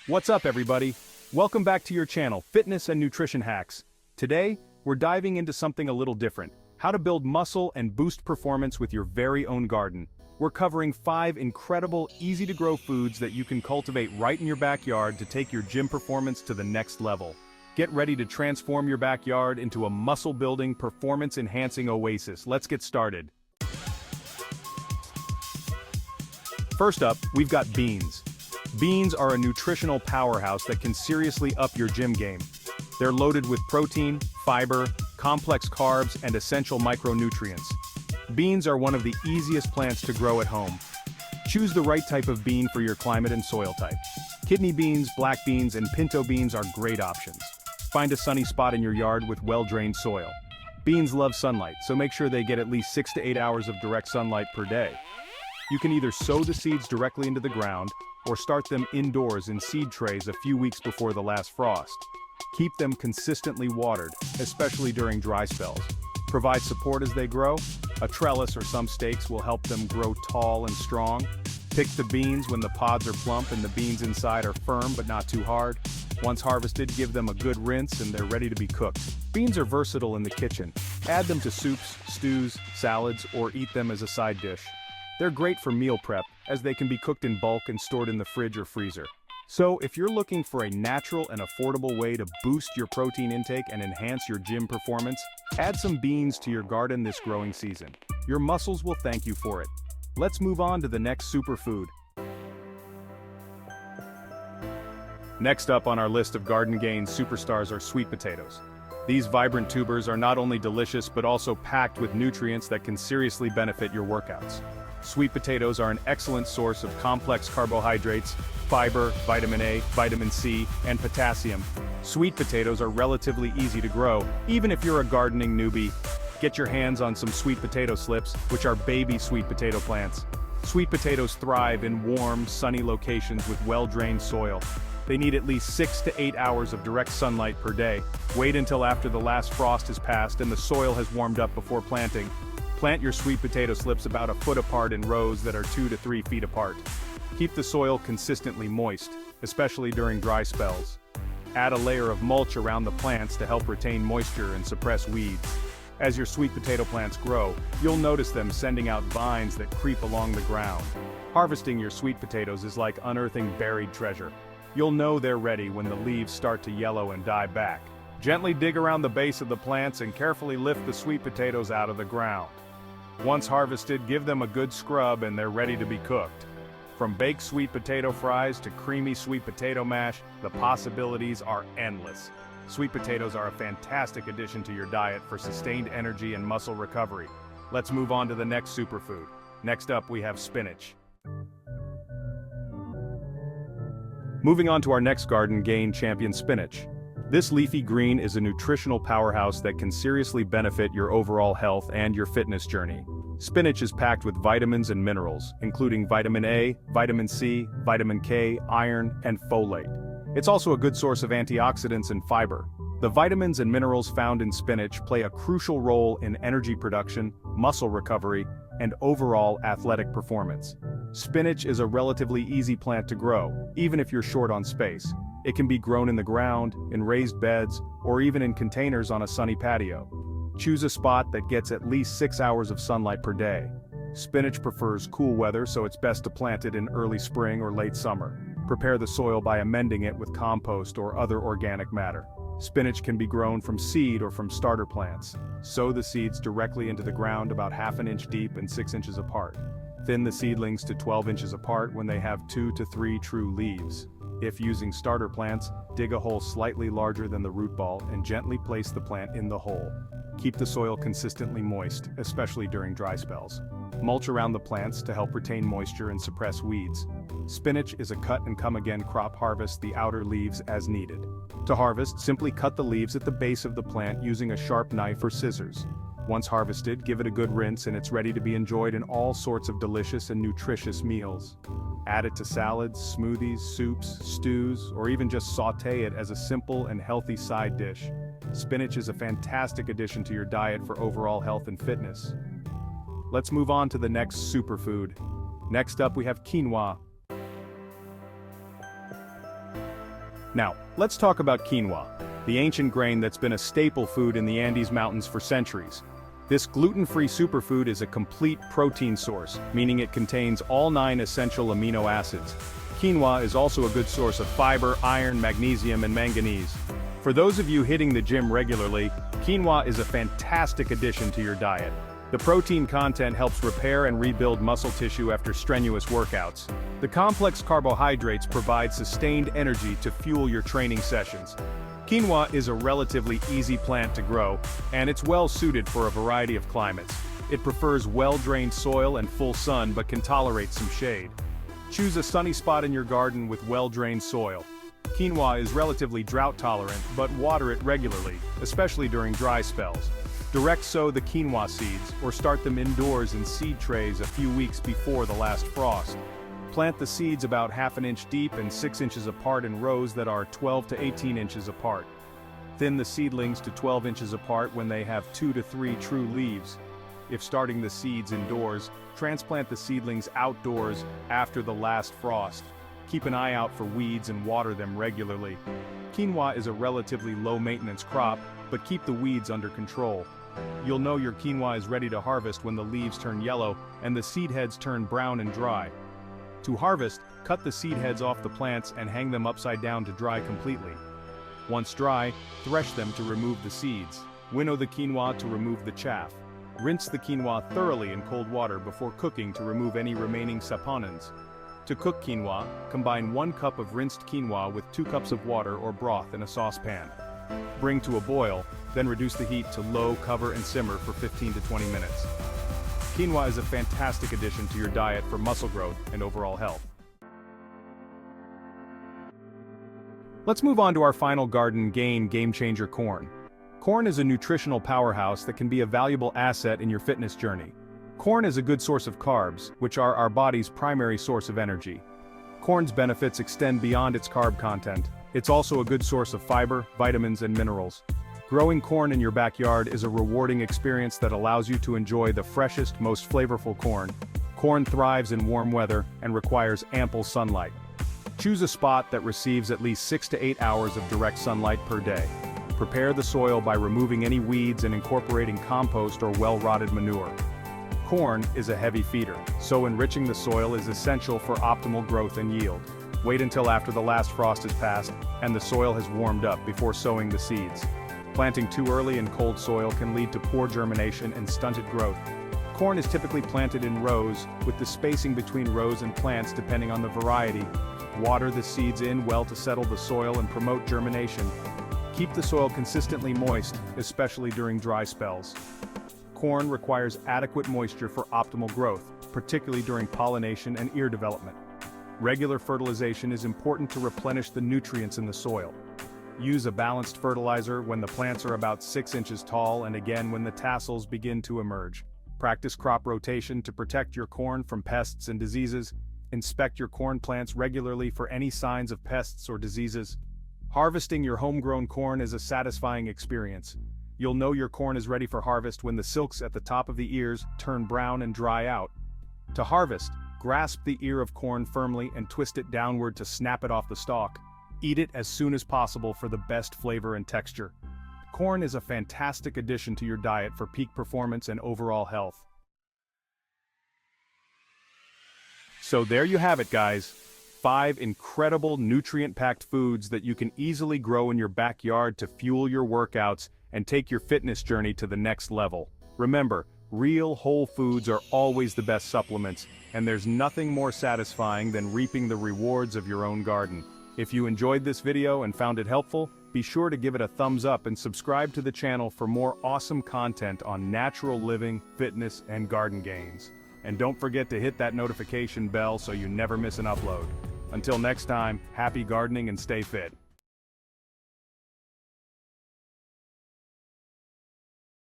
What's up, everybody? Welcome back to your channel, Fitness and Nutrition Hacks. Today, we're diving into something a little different: how to build muscle and boost performance with your very own garden. We're covering 5 incredible, easy-to-grow foods that you can cultivate right in your backyard to take your gym performance to the next level. Get ready to transform your backyard into a muscle-building, performance-enhancing oasis. Let's get started. First up, we've got beans. Beans are a nutritional powerhouse that can seriously up your gym game. They're loaded with protein, fiber, complex carbs, and essential micronutrients. Beans are one of the easiest plants to grow at home. Choose the right type of bean for your climate and soil type. Kidney beans, black beans, and pinto beans are great options. Find a sunny spot in your yard with well-drained soil. Beans love sunlight, so make sure they get at least 6 to 8 hours of direct sunlight per day. You can either sow the seeds directly into the ground, or start them indoors in seed trays a few weeks before the last frost. Keep them consistently watered, especially during dry spells. Provide support as they grow. A trellis or some stakes will help them grow tall and strong. Pick the beans when the pods are plump and the beans inside are firm but not too hard. Once harvested, give them a good rinse and they're ready to be cooked. Beans are versatile in the kitchen. Add them to soups, stews, salads, or eat them as a side dish. They're great for meal prep, as they can be cooked in bulk and stored in the fridge or freezer. So, if you're looking for a natural and affordable way to boost your protein intake and enhance your gym performance, add some beans to your garden this growing season. Your muscles will thank you for it. Let's move on to the next superfood. Next up on our list of Garden Gains superstars are sweet potatoes. These vibrant tubers are not only delicious but also packed with nutrients that can seriously benefit your workouts. Sweet potatoes are an excellent source of complex carbohydrates, fiber, vitamin A, vitamin C, and potassium. Sweet potatoes are relatively easy to grow, even if you're a gardening newbie. Get your hands on some sweet potato slips, which are baby sweet potato plants. Sweet potatoes thrive in warm, sunny locations with well-drained soil. They need at least 6 to 8 hours of direct sunlight per day. Wait until after the last frost has passed and the soil has warmed up before planting. Plant your sweet potato slips about a foot apart in rows that are 2 to 3 feet apart. Keep the soil consistently moist, especially during dry spells. Add a layer of mulch around the plants to help retain moisture and suppress weeds. As your sweet potato plants grow, you'll notice them sending out vines that creep along the ground. Harvesting your sweet potatoes is like unearthing buried treasure. You'll know they're ready when the leaves start to yellow and die back. Gently dig around the base of the plants and carefully lift the sweet potatoes out of the ground. Once harvested, give them a good scrub and they're ready to be cooked. From baked sweet potato fries to creamy sweet potato mash, the possibilities are endless. Sweet potatoes are a fantastic addition to your diet for sustained energy and muscle recovery. Let's move on to the next superfood. Next up, we have spinach. Moving on to our next Garden Gain champion, spinach. This leafy green is a nutritional powerhouse that can seriously benefit your overall health and your fitness journey. Spinach is packed with vitamins and minerals, including vitamin A, vitamin C, vitamin K, iron, and folate. It's also a good source of antioxidants and fiber. The vitamins and minerals found in spinach play a crucial role in energy production, muscle recovery, and overall athletic performance. Spinach is a relatively easy plant to grow, even if you're short on space. It can be grown in the ground, in raised beds, or even in containers on a sunny patio. Choose a spot that gets at least 6 hours of sunlight per day. Spinach prefers cool weather, so it's best to plant it in early spring or late summer. Prepare the soil by amending it with compost or other organic matter. Spinach can be grown from seed or from starter plants. Sow the seeds directly into the ground about ½ an inch deep and 6 inches apart. Thin the seedlings to 12 inches apart when they have 2 to 3 true leaves. If using starter plants, dig a hole slightly larger than the root ball and gently place the plant in the hole. Keep the soil consistently moist, especially during dry spells. Mulch around the plants to help retain moisture and suppress weeds. Spinach is a cut-and-come-again crop. Harvest the outer leaves as needed. To harvest, simply cut the leaves at the base of the plant using a sharp knife or scissors. Once harvested, give it a good rinse and it's ready to be enjoyed in all sorts of delicious and nutritious meals. Add it to salads, smoothies, soups, stews, or even just sauté it as a simple and healthy side dish. Spinach is a fantastic addition to your diet for overall health and fitness. Let's move on to the next superfood. Next up, we have quinoa. Now, let's talk about quinoa, the ancient grain that's been a staple food in the Andes Mountains for centuries. This gluten-free superfood is a complete protein source, meaning it contains all 9 essential amino acids. Quinoa is also a good source of fiber, iron, magnesium, and manganese. For those of you hitting the gym regularly, quinoa is a fantastic addition to your diet. The protein content helps repair and rebuild muscle tissue after strenuous workouts. The complex carbohydrates provide sustained energy to fuel your training sessions. Quinoa is a relatively easy plant to grow, and it's well suited for a variety of climates. It prefers well-drained soil and full sun but can tolerate some shade. Choose a sunny spot in your garden with well-drained soil. Quinoa is relatively drought-tolerant, but water it regularly, especially during dry spells. Direct sow the quinoa seeds, or start them indoors in seed trays a few weeks before the last frost. Plant the seeds about ½ an inch deep and 6 inches apart in rows that are 12 to 18 inches apart. Thin the seedlings to 12 inches apart when they have 2 to 3 true leaves. If starting the seeds indoors, transplant the seedlings outdoors after the last frost. Keep an eye out for weeds and water them regularly. Quinoa is a relatively low-maintenance crop, but keep the weeds under control. You'll know your quinoa is ready to harvest when the leaves turn yellow and the seed heads turn brown and dry. To harvest, cut the seed heads off the plants and hang them upside down to dry completely. Once dry, thresh them to remove the seeds. Winnow the quinoa to remove the chaff. Rinse the quinoa thoroughly in cold water before cooking to remove any remaining saponins. To cook quinoa, combine 1 cup of rinsed quinoa with 2 cups of water or broth in a saucepan. Bring to a boil, then reduce the heat to low, cover and simmer for 15 to 20 minutes. Quinoa is a fantastic addition to your diet for muscle growth and overall health. Let's move on to our final garden game changer: corn. Corn is a nutritional powerhouse that can be a valuable asset in your fitness journey. Corn is a good source of carbs, which are our body's primary source of energy. Corn's benefits extend beyond its carb content. It's also a good source of fiber, vitamins, and minerals. Growing corn in your backyard is a rewarding experience that allows you to enjoy the freshest, most flavorful corn. Corn thrives in warm weather and requires ample sunlight. Choose a spot that receives at least 6 to 8 hours of direct sunlight per day. Prepare the soil by removing any weeds and incorporating compost or well-rotted manure. Corn is a heavy feeder, so enriching the soil is essential for optimal growth and yield. Wait until after the last frost has passed and the soil has warmed up before sowing the seeds. Planting too early in cold soil can lead to poor germination and stunted growth. Corn is typically planted in rows, with the spacing between rows and plants depending on the variety. Water the seeds in well to settle the soil and promote germination. Keep the soil consistently moist, especially during dry spells. Corn requires adequate moisture for optimal growth, particularly during pollination and ear development. Regular fertilization is important to replenish the nutrients in the soil. Use a balanced fertilizer when the plants are about 6 inches tall and again when the tassels begin to emerge. Practice crop rotation to protect your corn from pests and diseases. Inspect your corn plants regularly for any signs of pests or diseases. Harvesting your homegrown corn is a satisfying experience. You'll know your corn is ready for harvest when the silks at the top of the ears turn brown and dry out. To harvest, grasp the ear of corn firmly and twist it downward to snap it off the stalk. Eat it as soon as possible for the best flavor and texture. Corn is a fantastic addition to your diet for peak performance and overall health. So there you have it, guys. 5 incredible nutrient-packed foods that you can easily grow in your backyard to fuel your workouts and take your fitness journey to the next level. Remember, real whole foods are always the best supplements, and there's nothing more satisfying than reaping the rewards of your own garden. If you enjoyed this video and found it helpful, be sure to give it a thumbs up and subscribe to the channel for more awesome content on natural living, fitness, and garden gains. And don't forget to hit that notification bell so you never miss an upload. Until next time, happy gardening and stay fit.